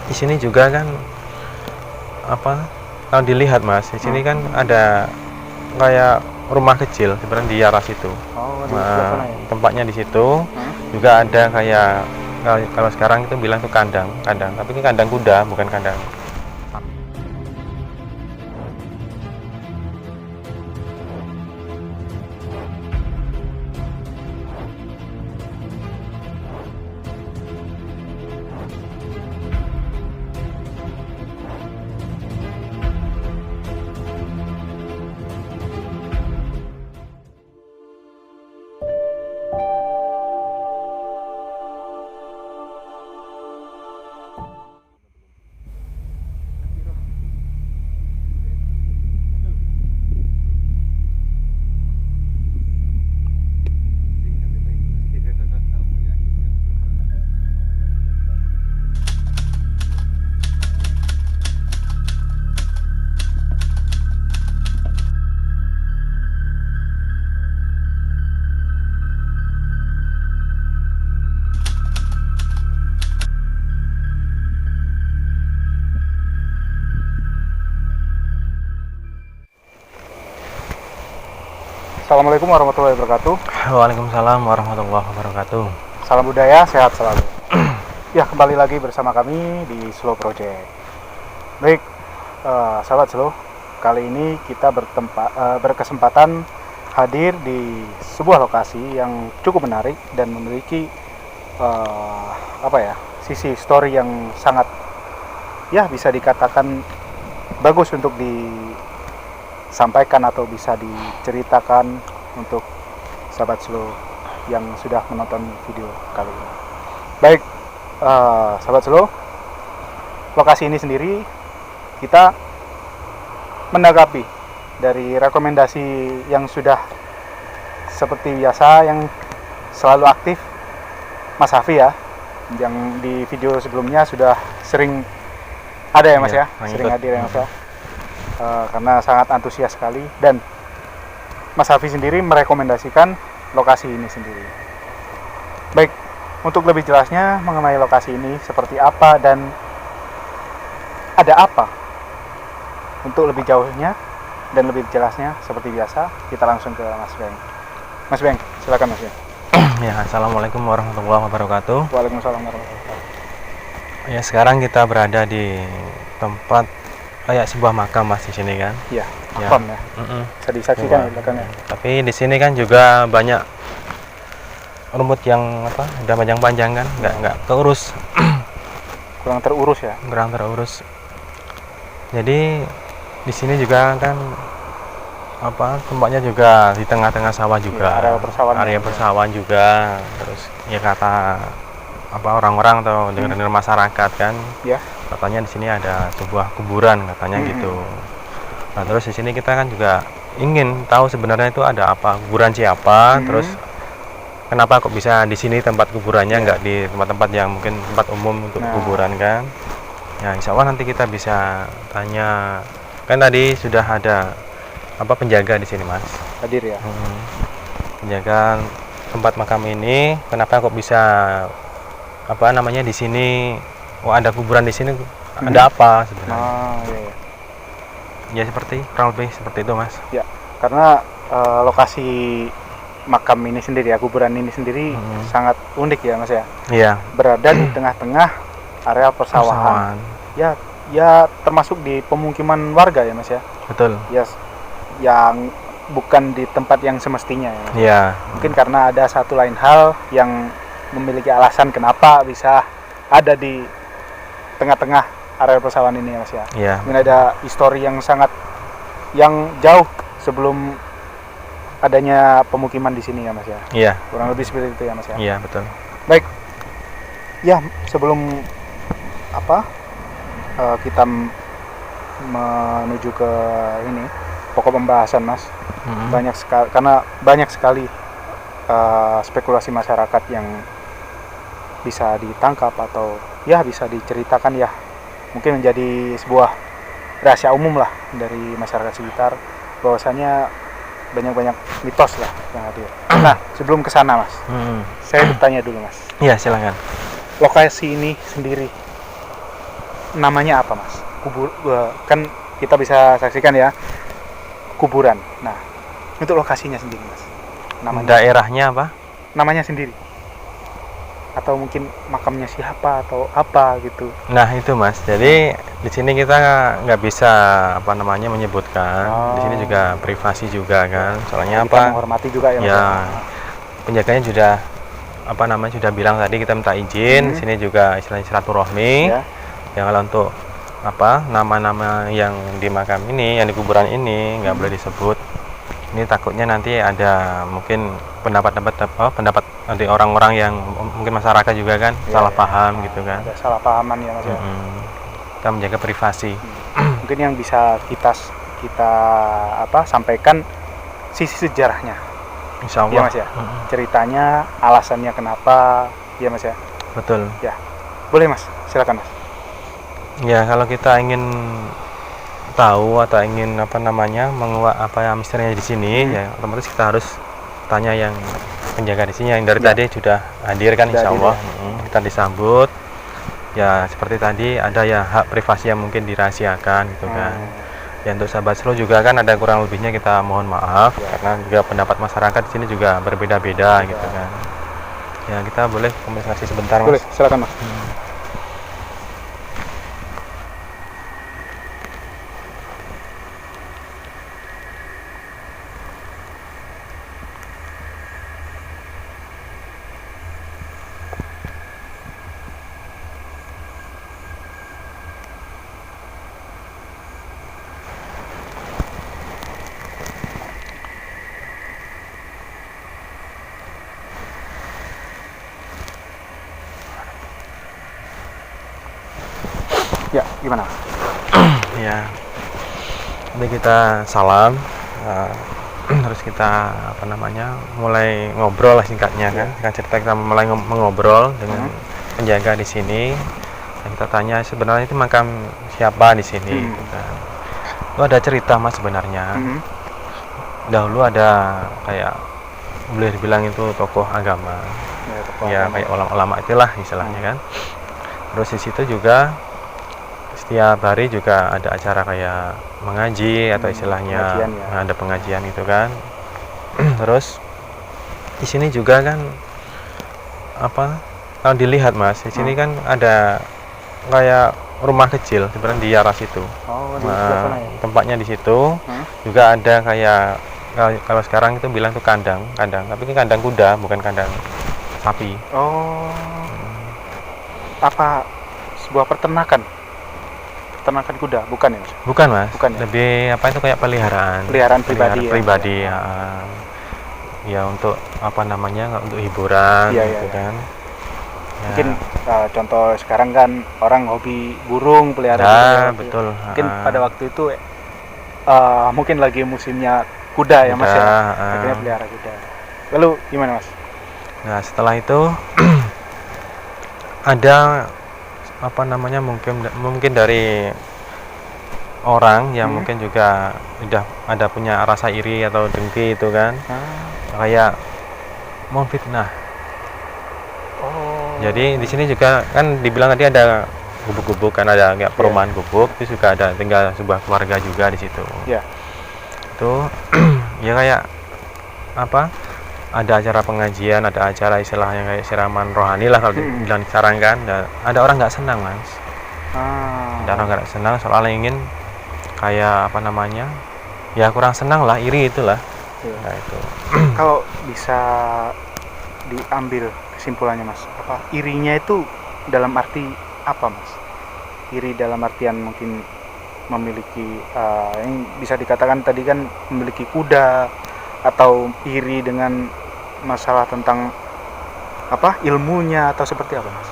di sini juga kan apa? Kalau dilihat Mas, di sini kan ada kayak rumah kecil sebenarnya di arah situ. Oh, di sebelah sana ya. Tempatnya di situ. Juga ada kayak kalau sekarang itu bilang tuh kandang, tapi ini kandang kuda, bukan kandang. Assalamualaikum warahmatullahi wabarakatuh. Waalaikumsalam warahmatullahi wabarakatuh. Salam budaya, sehat selalu. Ya, kembali lagi bersama kami di Slow Project. Baik, sahabat Slow, kali ini kita berkesempatan hadir di sebuah lokasi yang cukup menarik dan memiliki sisi story yang sangat, ya bisa dikatakan bagus untuk disampaikan atau bisa diceritakan untuk sahabat Slow yang sudah menonton video kali ini. Baik, sahabat Slow, lokasi ini sendiri kita menanggapi dari rekomendasi yang sudah seperti biasa yang selalu aktif Mas Hafi ya, yang di video sebelumnya sudah sering ada ya Mas ya, sering hadir ya Mas ya. Karena sangat antusias sekali, dan Mas Hafi sendiri merekomendasikan lokasi ini sendiri. Baik, untuk lebih jelasnya mengenai lokasi ini seperti apa dan ada apa, untuk lebih jauhnya dan lebih jelasnya seperti biasa kita langsung ke Mas Beng. Mas Beng, silakan Mas Beng. Ya, assalamualaikum warahmatullahi wabarakatuh. Waalaikumsalam warahmatullahi wabarakatuh. Ya, sekarang kita berada di tempat kayak sebuah makam Mas di sini kan. Iya, makam ya. Bisa disaksikan di belakangnya. Tapi di sini kan juga banyak rumput yang udah panjang-panjang kan, nggak keurus. Kurang terurus ya. Kurang terurus. Jadi di sini juga kan tempatnya juga di tengah-tengah sawah juga. Ya, area persawahan juga. Terus ya kata orang-orang atau dengar masyarakat kan. Ya. Katanya di sini ada sebuah kuburan katanya gitu. Nah, terus di sini kita kan juga ingin tahu sebenarnya itu ada apa, kuburan siapa, terus kenapa kok bisa di sini tempat kuburannya nggak di tempat-tempat yang mungkin tempat umum untuk kuburan kan. Ya, insya Allah nanti kita bisa tanya. Kan tadi sudah ada penjaga di sini Mas. Hadir ya. Penjaga tempat makam ini, kenapa kok bisa di sini? Oh, ada kuburan di sini, ada apa sebenarnya? Iya. Ya kurang lebih seperti itu Mas. Ya, karena lokasi makam ini sendiri ya, kuburan ini sendiri sangat unik ya Mas ya. Iya. Berada di tengah-tengah area persawahan. Ya termasuk di pemukiman warga ya Mas ya. Betul. Ya, yang bukan di tempat yang semestinya ya Mas. Iya. Mungkin karena ada satu lain hal yang memiliki alasan kenapa bisa ada di tengah-tengah area persawahan ini ya Mas ya. Iya. Mungkin ada histori yang jauh sebelum adanya pemukiman di sini ya Mas ya. Iya. Kurang lebih seperti itu ya Mas ya. Iya, betul. Baik. Ya, sebelum kita menuju ke ini pokok pembahasan Mas. Karena banyak sekali spekulasi masyarakat yang bisa ditangkap atau ya bisa diceritakan ya, mungkin menjadi sebuah rahasia umum lah dari masyarakat sekitar, bahwasanya banyak mitos lah yang hadir. Nah, sebelum ke sana Mas, saya bertanya dulu Mas. Iya, silakan. Lokasi ini sendiri namanya apa mas? Kan kita bisa saksikan ya kuburan. Nah untuk lokasinya sendiri mas, namanya Daerahnya apa? namanya sendiri atau mungkin makamnya siapa atau apa gitu. Nah itu mas, jadi di sini kita nggak bisa apa namanya menyebutkan. Di sini juga privasi juga kan. Soalnya Kita apa? menghormati juga ya mas. Ya, penjaganya sudah apa namanya sudah bilang tadi kita minta izin. Di sini juga istilahnya silaturahmi. Ya. Ya kalau untuk apa nama-nama yang di makam ini, yang di kuburan ini nggak boleh disebut. Ini takutnya nanti ada mungkin pendapat dari orang-orang yang mungkin masyarakat juga kan salah paham gitu kan. Ada salah pahaman ya mas. Kita menjaga privasi. Mungkin yang bisa kita sampaikan sisi sejarahnya. Insya Allah. Ya mas ya. Ceritanya, alasannya kenapa, ya mas ya. Betul. Ya. Boleh mas, silakan mas. Ya kalau kita ingin tahu atau ingin apa namanya menguak apa yang misterinya di sini, ya otomatis kita harus tanya yang penjaga di sini yang dari tadi sudah hadir kan, insya Allah. Kita disambut. Ya seperti tadi ada ya hak privasi yang mungkin dirahasiakan gitu kan. Ya untuk sahabat slow juga kan ada kurang lebihnya kita mohon maaf karena juga pendapat masyarakat di sini juga berbeda-beda gitu kan. Ya kita boleh komunikasi sebentar mas. Boleh, silakan mas. Ya, gimana? Ya, jadi kita salam, terus kita apa namanya mulai ngobrol lah singkatnya kan. Singkat cerita kita mulai mengobrol dengan penjaga di sini. Dan kita tanya sebenarnya itu makam siapa di sini. Gitu kan. Itu ada cerita mas sebenarnya. Dahulu ada kayak boleh dibilang itu tokoh agama. Ya kayak ulama-ulama itulah istilahnya kan. Terus di situ juga setiap hari juga ada acara kayak mengaji atau istilahnya ada pengajian gitu kan. Terus di sini juga kan apa kalau dilihat mas di sini kan ada kayak rumah kecil sebenarnya di arah situ. Tempatnya di situ juga ada kayak kalau sekarang itu bilang tuh kandang tapi ini kandang kuda bukan kandang sapi. Apa sebuah peternakan kuda, bukan ya mas? Bukan mas, bukan, ya? Lebih apa itu kayak peliharaan pribadi ya. Ya untuk apa namanya untuk hiburan gitu kan. Ya. Mungkin contoh sekarang kan orang hobi burung pelihara betul. Mungkin pada waktu itu mungkin lagi musimnya kuda ya mas ya, akhirnya pelihara kuda. Lalu gimana mas? Nah setelah itu ada apa namanya mungkin dari orang yang mungkin juga udah ada punya rasa iri atau dengki itu kan, kayak mau fitnah. Jadi di sini juga kan dibilang tadi ada gubuk-gubuk kan, ada kayak perumahan gubuk, itu juga ada tinggal sebuah keluarga juga di situ. Itu ya kayak apa? Ada acara pengajian, ada acara istilahnya kayak siraman rohani lah kalau dibilang sekarang kan. Dan ada orang nggak senang mas. Ada orang nggak senang soalnya ingin kayak apa namanya, ya kurang senang lah, iri itulah. Nah itu. Kalau bisa diambil kesimpulannya mas, apa irinya itu dalam arti apa mas? Iri dalam artian mungkin memiliki yang bisa dikatakan tadi kan memiliki kuda, atau iri dengan masalah tentang apa ilmunya atau seperti apa mas?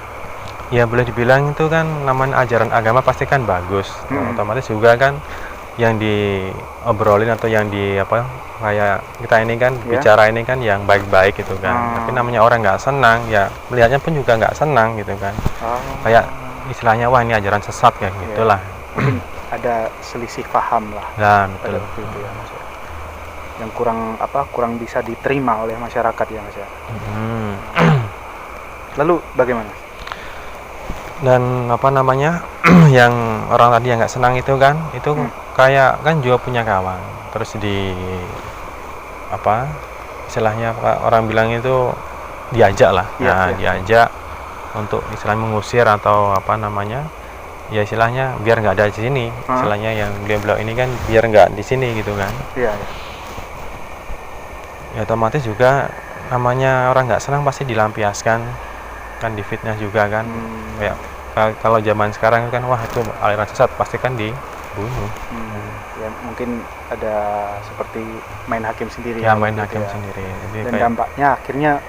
Ya boleh dibilang itu kan namanya ajaran agama pasti kan bagus. Otomatis juga kan yang diobrolin atau yang di apa kayak kita ini kan bicara ini kan yang baik-baik gitu kan. Tapi namanya orang nggak senang ya melihatnya pun juga nggak senang gitu kan. Kayak istilahnya wah ini ajaran sesat kayak gitulah. Mungkin ada selisih paham lah. Nah betul. Itu ya mas. Yang kurang bisa diterima oleh masyarakat ya mas ya. Lalu bagaimana? Dan apa namanya yang orang tadi yang nggak senang itu kan, itu kayak kan juga punya kawan, terus di apa istilahnya orang bilang itu diajak lah, Iya, iya. diajak untuk istilahnya mengusir atau apa namanya ya istilahnya biar nggak ada di sini, istilahnya yang beliau ini kan biar nggak di sini gitu kan. Iya, iya. Ya otomatis juga namanya orang nggak senang pasti dilampiaskan kan, difitnah juga kan. Kayak kalau zaman sekarang kan wah itu aliran sesat pasti kan dibunuh. Ya mungkin ada seperti main hakim sendiri Ya main gitu hakim ya. sendiri. Jadi Dan kayak, dampaknya akhirnya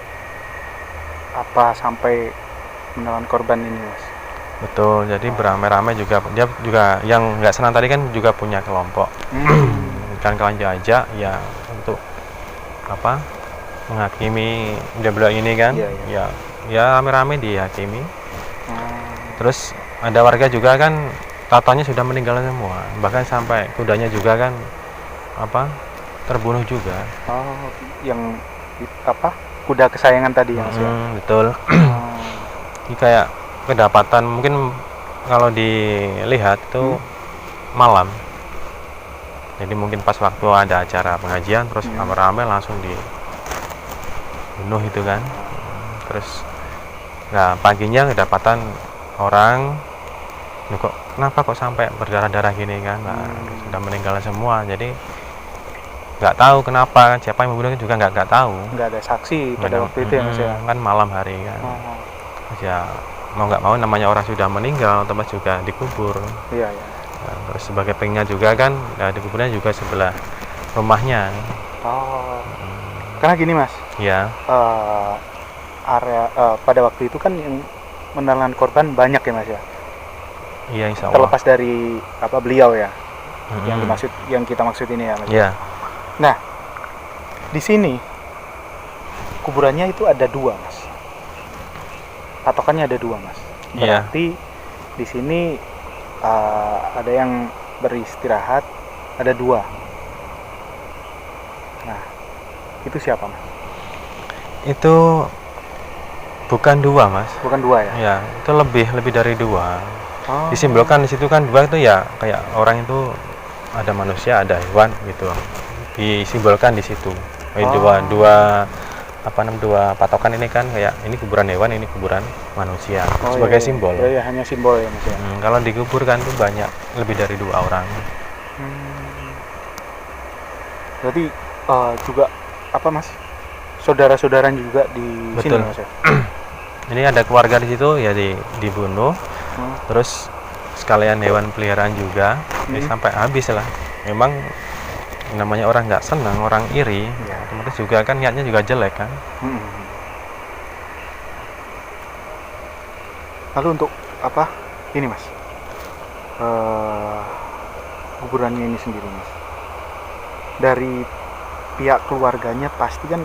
apa sampai menelan korban ini, Mas? betul, jadi beramai-ramai juga, dia juga yang nggak senang tadi kan juga punya kelompok. Kan kawan diajak ya untuk apa menghakimi beliau ini kan. Iya. Ya rame-rame dihakimi. Terus ada warga juga kan tatanya sudah meninggal semua, bahkan sampai kudanya juga kan apa terbunuh juga. Yang apa kuda kesayangan tadi ya, Mas ya? Betul. Ini kayak kedapatan mungkin kalau dilihat itu malam, jadi mungkin pas waktu ada acara pengajian terus rame-rame langsung dibunuh itu kan. Terus nah paginya kedapatan orang, kok kenapa kok sampai berdarah-darah gini kan. Nah, sudah meninggal semua, jadi nggak tahu kenapa, siapa yang membunuh juga nggak tahu, nggak ada saksi pada waktu itu ya, Mas ya? Kan malam hari kan. Ya mau nggak mau namanya orang sudah meninggal otomatis juga dikubur. Iya. Nah, terus sebagai pengingat juga kan, nah, dikuburnya juga sebelah rumahnya. Karena gini, Mas, Ya. Area pada waktu itu kan yang menelan korban banyak ya, Mas ya? Iya, insya Allah. Terlepas dari apa beliau ya, yang kita maksud ini ya, Mas. Iya. Nah, di sini kuburannya itu ada 2, Mas. Patokannya ada 2, Mas. Berarti di sini ada yang beristirahat, ada 2. Nah, itu siapa, Mas? Itu bukan 2, Mas. Bukan 2 ya? Ya, itu lebih dari 2. Disimbolkan di situ kan 2 itu ya kayak orang itu ada manusia, ada hewan gitu. Disimbolkan di situ. Dua apa namanya, 2 patokan ini kan kayak ini kuburan hewan, ini kuburan manusia sebagai simbol. Iya, hanya simbol ya, Mas ya. Kalau dikuburkan tuh banyak lebih dari 2 orang. Berarti juga apa, Mas? Saudara-saudara juga di sini, Mas ya. Ini ada keluarga di situ ya dibunuh. Terus sekalian hewan peliharaan juga. Sampai habis lah. Memang namanya orang nggak senang, orang iri, otomatis juga kan niatnya juga jelek kan. Lalu untuk apa ini, Mas, kuburannya ini sendiri, Mas, dari pihak keluarganya pasti kan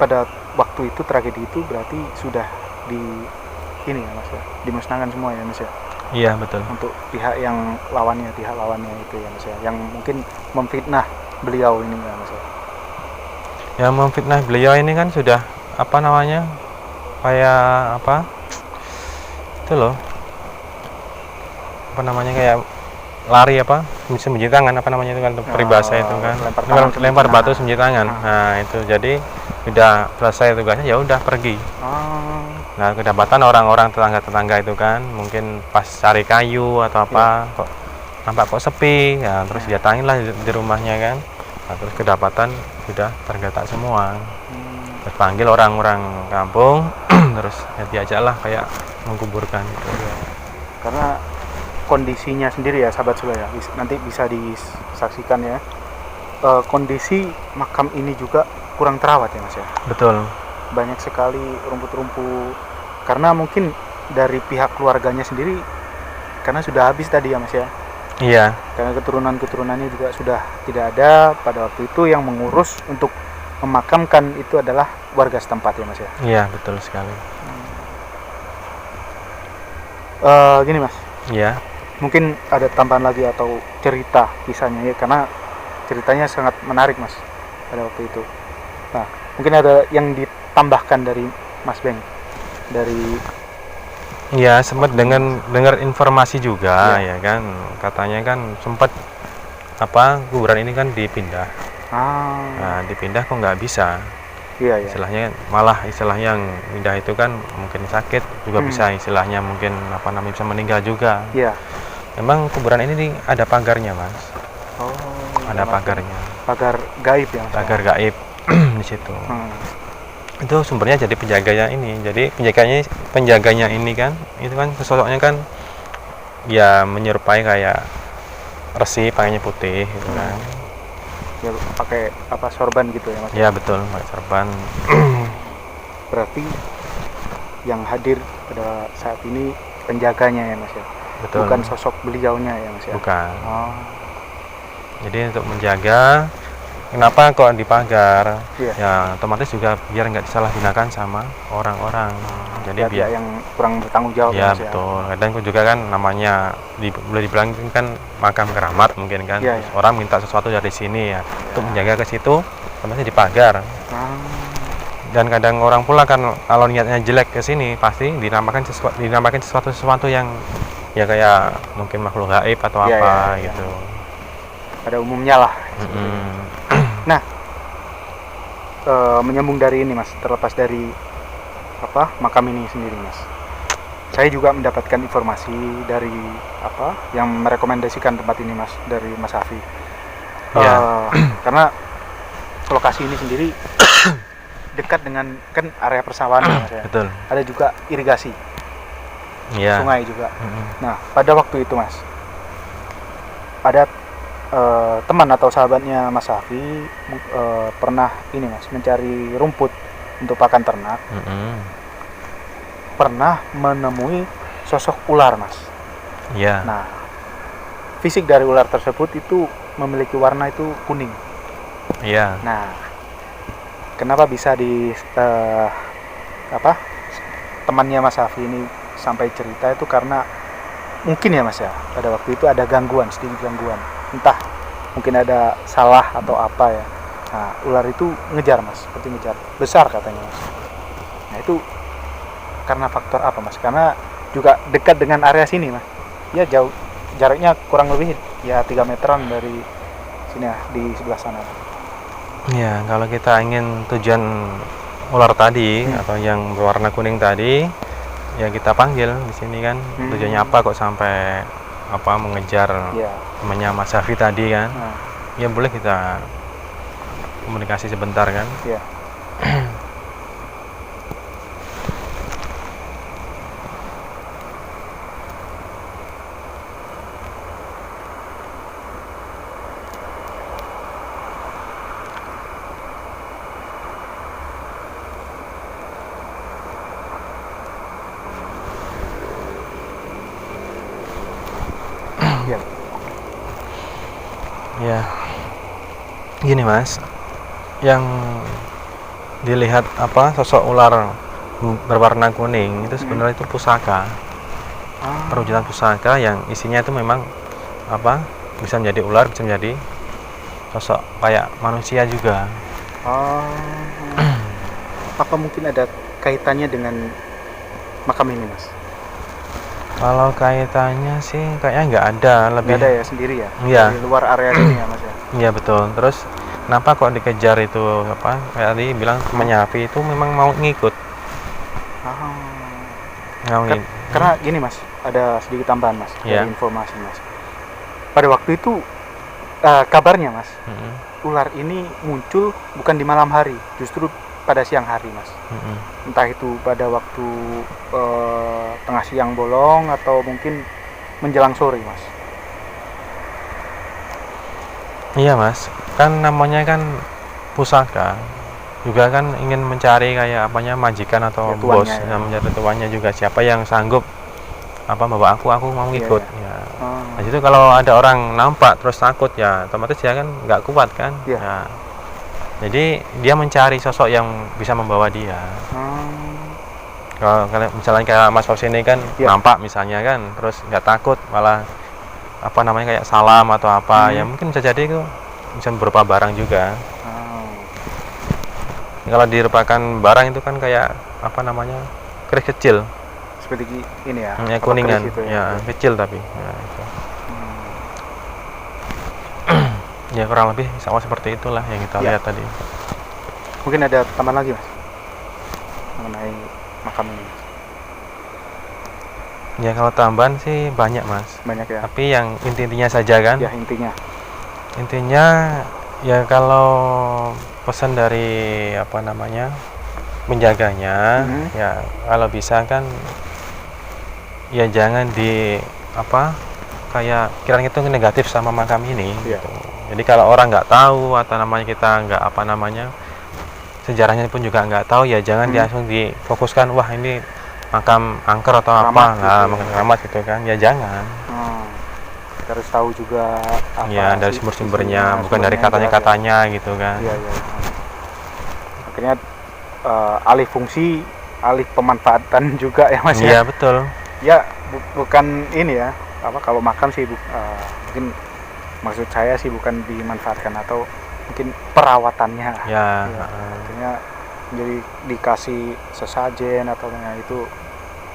pada waktu itu tragedi itu berarti sudah ini ya, Mas ya, dimusnahkan semua ya, Mas ya. Iya, betul. Untuk pihak lawannya itu ya, Mas ya, yang mungkin memfitnah beliau ini ya, Mas ya. Yang memfitnah beliau ini kan sudah apa namanya, kayak apa itu loh, apa namanya, kayak lari apa sembunyi tangan, apa namanya itu kan peribahasa itu kan, lempar batu sembunyi tangan. Nah itu jadi udah selesai tugasnya ya udah pergi. Nah kedapatan orang-orang tetangga itu kan mungkin pas cari kayu atau apa, kok nampak kok sepi ya, terus datangin lah di rumahnya kan. Nah, terus kedapatan sudah tergeletak semua. Terus panggil orang-orang kampung terus ya diajaklah kayak mengkuburkan gitu. Karena kondisinya sendiri ya, sahabat Sula ya, nanti bisa disaksikan ya, kondisi makam ini juga kurang terawat ya, Mas ya. Betul. Banyak sekali rumput-rumput, karena mungkin dari pihak keluarganya sendiri karena sudah habis tadi ya, Mas ya. Iya. Karena keturunannya juga sudah tidak ada pada waktu itu, yang mengurus untuk memakamkan itu adalah warga setempat ya, Mas ya. Iya, betul sekali. Gini, Mas. Iya. Mungkin ada tambahan lagi atau cerita kisahnya ya, karena ceritanya sangat menarik, Mas, pada waktu itu. Nah, mungkin ada yang ditambahkan dari Mas Beng dari Ya sempat dengar informasi juga Iya. ya kan, katanya kan sempat apa kuburan ini kan dipindah. Nah, dipindah kok nggak bisa. Iya, iya. Istilahnya malah istilah yang pindah itu kan mungkin sakit juga bisa istilahnya mungkin apa namanya bisa meninggal juga. Iya. Memang kuburan ini ada pagarnya mas, Oh, ada dalam artian pagarnya, pagar gaib ya Mas? pagar gaib di situ. Hmm. Itu sumbernya jadi penjaganya ini, jadi penjaganya ini kan itu kan sosoknya kan ya menyerupai kayak resi pakainya putih gitu kan. Ya pakai apa sorban gitu ya Mas? Ya betul pakai serban. Berarti yang hadir pada saat ini penjaganya ya Mas ya? Betul. Bukan sosok beliaunya ya Mas ya? Bukan. Oh, Jadi untuk menjaga kenapa kok dipagar? iya. Ya otomatis juga biar nggak disalahgunakan sama orang-orang. Jadi Pihak biar yang kurang bertanggung jawab ya Mas ya? betul. Kadang juga kan namanya boleh dibilang kan makam keramat mungkin kan. Iya, Terus iya. orang minta sesuatu dari sini ya. Untuk menjaga ke situ otomatis dipagar. Ah, Dan kadang orang pula kan kalau niatnya jelek ke sini pasti dinamakan sesuatu yang ya kayak mungkin makhluk gaib atau Iya, apa iya, iya. gitu. pada umumnya lah. Nah, menyambung dari ini Mas, terlepas dari apa makam ini sendiri Mas, saya juga mendapatkan informasi dari apa yang merekomendasikan tempat ini Mas, dari Mas Hafi. Ya. Karena lokasi ini sendiri dekat dengan kan area persawahan ya, Mas ya. Betul. Ada juga irigasi Iya. sungai juga. Mm-mm. Nah, pada waktu itu Mas, ada teman atau sahabatnya Mas Hafi pernah ini Mas mencari rumput untuk pakan ternak, Mm-mm. pernah menemui sosok ular Mas. Iya. Nah, fisik dari ular tersebut itu memiliki warna itu kuning. Iya. Nah, kenapa bisa di apa temannya Mas Hafi ini sampai cerita itu karena mungkin ya Mas ya, pada waktu itu ada gangguan, sedikit gangguan, entah mungkin ada salah atau apa ya. Nah, ular itu ngejar Mas, seperti ngejar, besar katanya Mas. Nah, itu karena faktor apa Mas? Karena juga dekat dengan area sini Mas. Ya jauh, jaraknya kurang lebih ya 3 meteran dari sini ya, di sebelah sana. Iya, kalau kita ingin tujuan ular tadi atau yang berwarna kuning tadi, ya kita panggil di sini kan. Tujuannya apa kok sampai apa mengejar Ya. temannya Mas Hafi tadi kan? Nah, Ya boleh kita komunikasi sebentar kan? ya. Ya. Ya. Gini Mas, yang dilihat apa sosok ular berwarna kuning itu sebenarnya itu pusaka. Perwujudan pusaka yang isinya itu memang apa bisa menjadi ular, bisa menjadi sosok kayak manusia juga. Apa mungkin ada kaitannya dengan makam ini Mas? Kalau kaitannya sih kayaknya nggak ada, lebih Nggak ada ya, sendiri ya? Iya. Di luar area sini ya Mas ya? Iya betul. Terus kenapa kok dikejar itu apa kayak tadi bilang temannya Hafi itu memang mau ngikut, mau ngikut. Karena gini Mas, ada sedikit tambahan Mas, Iya. dari informasi Mas. Pada waktu itu kabarnya Mas, ular ini muncul bukan di malam hari, justru pada siang hari Mas. Entah itu pada waktu tengah siang bolong atau mungkin menjelang sore Mas. Iya Mas, kan namanya kan pusaka, juga kan ingin mencari kayak apanya majikan atau Ya, tuannya, bos, ya. yang mencari tuannya juga siapa yang sanggup apa bawa aku mau Iya, ngikut. iya. Ya. Nah itu kalau ada orang nampak terus takut ya otomatis dia kan nggak kuat kan. Iya. Ya. Jadi dia mencari sosok yang bisa membawa dia. Kalau misalnya kayak Mas Fauzi ini kan Iya. nampak misalnya kan, terus nggak takut malah apa namanya kayak salam atau apa, ya mungkin bisa jadi itu bisa berupa barang juga. Kalau dirupakan barang itu kan kayak apa namanya keris kecil. seperti ini ya. Ya apa, kuningan, keris itu ya kecil tapi. Ya, itu. Ya kurang lebih sama seperti itulah yang kita lihat tadi. Mungkin ada tambahan lagi Mas mengenai makam ini? Ya kalau tambahan sih banyak Mas. Banyak ya. Tapi yang intinya saja kan. Ya intinya. Intinya ya kalau pesan dari apa namanya menjaganya, ya kalau bisa kan ya jangan di apa kayak kiranya itu negatif sama makam ini. Gitu. Jadi kalau orang nggak tahu atau namanya kita nggak apa namanya sejarahnya pun juga nggak tahu, ya jangan langsung difokuskan wah ini makam angker atau Keramat apa, gitu, makam keramat gitu kan, ya jangan. Kita harus tahu juga apa Ya dari sumber-sumbernya, bukan dari katanya-katanya gitu kan. Iya. Akhirnya alih fungsi, alih pemanfaatan juga ya Mas ya. Iya betul. Ya bukan ini ya, apa kalau makam sih mungkin maksud saya sih bukan dimanfaatkan atau mungkin perawatannya. Ya. Artinya jadi dikasih sesajen atau itu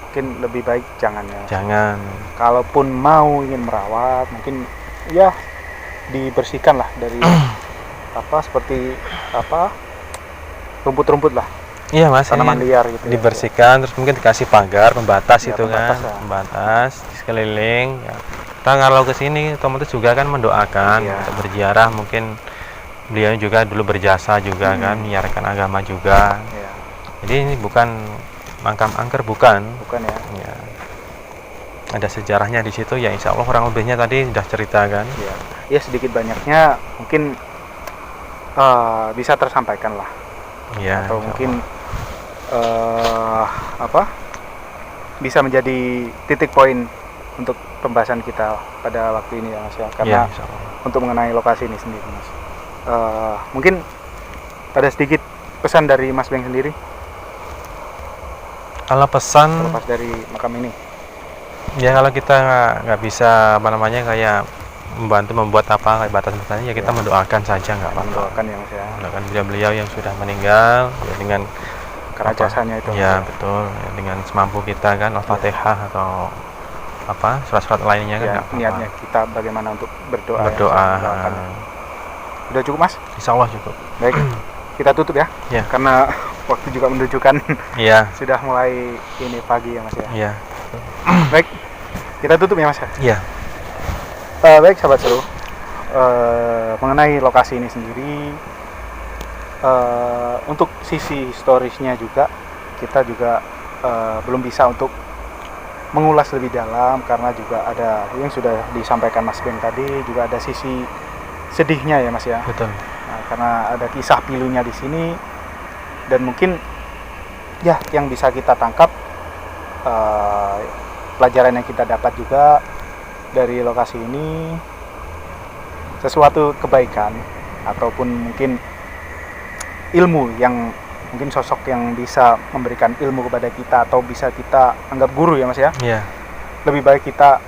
mungkin lebih baik jangan ya. Jangan. Kalaupun mau ingin merawat mungkin ya dibersihkan lah dari apa seperti apa rumput-rumput lah. Iya Mas, tanaman liar gitu. Dibersihkan terus mungkin dikasih pagar, pembatas Ya, itu kan, pembatas di sekeliling. Ya. Kita kalau ke sini otomatis juga kan mendoakan untuk berziarah, mungkin beliau juga dulu berjasa juga kan menyiarkan agama juga. Jadi ini bukan makam angker, bukan ya. Ada sejarahnya di situ ya, insya Allah kurang lebihnya tadi sudah cerita kan. Ya sedikit banyaknya mungkin bisa tersampaikan lah ya, atau mungkin bisa menjadi titik poin untuk pembahasan kita pada waktu ini ya Mas ya, karena untuk mengenai lokasi ini sendiri Mas. Mungkin ada sedikit pesan dari Mas Beng sendiri. Kalau pesan terlepas dari makam ini, ya kalau kita nggak bisa apa namanya kayak membantu membuat apa kayak batas-batasnya, ya kita mendoakan saja, nggak apa-apa. Mendoakan ya Mas ya. Mendoakan beliau yang sudah meninggal ya, dengan karena jasanya itu. Ya betul, ya, dengan semampu kita kan, Al-Fatihah atau apa surat-surat lainnya kan. Niatnya kita bagaimana untuk berdoa. Udah cukup Mas? Insya Allah cukup. Baik, kita tutup ya. Karena waktu juga menunjukkan sudah mulai ini pagi ya Mas ya. Baik, kita tutup ya Mas ya. Baik sahabat seru, mengenai lokasi ini sendiri, untuk sisi historisnya juga kita juga belum bisa untuk mengulas lebih dalam, karena juga ada yang sudah disampaikan Mas Beng tadi, juga ada sisi sedihnya ya Mas ya. Betul. Nah, karena ada kisah pilunya di sini, dan mungkin ya yang bisa kita tangkap pelajaran yang kita dapat juga dari lokasi ini, sesuatu kebaikan ataupun mungkin ilmu yang mungkin sosok yang bisa memberikan ilmu kepada kita atau bisa kita anggap guru ya Mas ya. Lebih baik kita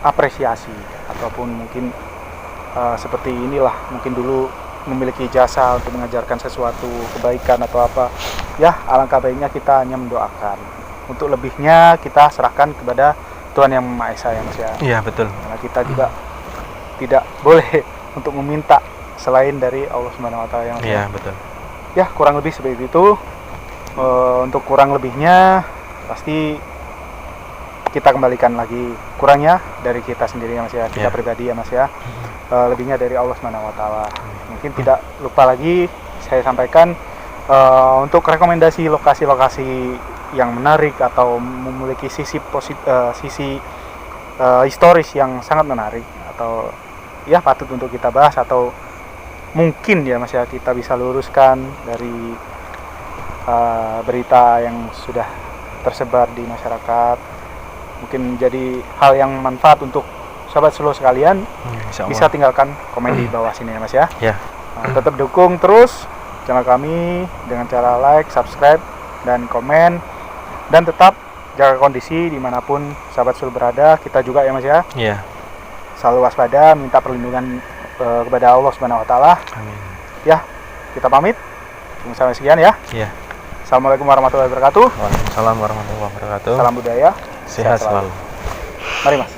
apresiasi, ataupun mungkin seperti inilah, mungkin dulu memiliki jasa untuk mengajarkan sesuatu kebaikan atau apa ya, alangkah baiknya kita hanya mendoakan. Untuk lebihnya kita serahkan kepada Tuhan Yang Maha Esa ya Mas ya. Iya betul. Karena kita juga tidak boleh untuk meminta selain dari Allah Subhanahu Wa Taala. Iya betul. Ya kurang lebih seperti itu. Untuk kurang lebihnya pasti kita kembalikan lagi, kurangnya dari kita sendiri ya Mas ya, kita pribadi ya Mas ya. Lebihnya dari Allah Subhanahu Wa Taala. Mungkin tidak lupa lagi saya sampaikan untuk rekomendasi lokasi-lokasi yang menarik atau memiliki sisi historis yang sangat menarik, atau ya patut untuk kita bahas, atau mungkin ya Mas ya kita bisa luruskan dari berita yang sudah tersebar di masyarakat, mungkin menjadi hal yang manfaat untuk sahabat seluruh sekalian. Bisa tinggalkan komen di bawah sini ya Mas ya. Tetap dukung terus channel kami dengan cara like, subscribe, dan komen, dan tetap jaga kondisi dimanapun sahabat seluruh berada. Kita juga ya Mas ya. Selalu waspada, minta perlindungan kepada Allah Subhanahu Wa Taala. Amin. Ya, kita pamit. Sampai sekian ya. Assalamualaikum warahmatullahi wabarakatuh. Waalaikumsalam warahmatullahi wabarakatuh. Salam budaya. Sehat selalu. Mari Mas.